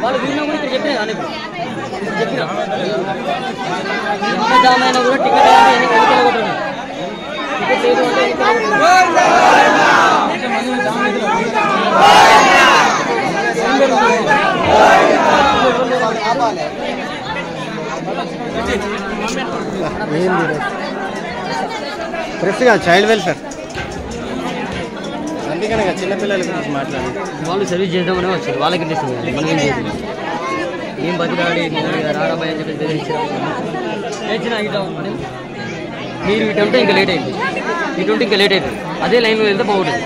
వాళ్ళు వీళ్ళ కూడా ఇక్కడ చెప్పిన చెప్పిన ఎంత జామ్ అయినా కూడా టికెట్ టికెట్ లేదు అంటే ఫ్రెష్గా చైల్డ్ వెల్ఫేర్ అందుకనే చిన్నపిల్లల గురించి మాట్లాడాలి. వాళ్ళు సర్వీస్ చేద్దామని వచ్చారు, వాళ్ళకి ఇంట్రెస్ట్ మనం ఏం చేయాలి, ఏం బతిలాడి రారాబాయ్ అని చెప్పి బెదిరించిన ఇట్లా మీరు ఇటు ఉంటే ఇంకా లేట్ అయింది, ఇటు ఉంటే ఇంకా లేట్ అవుతుంది, అదే లైన్లో వెళ్తే బాగుంటుంది.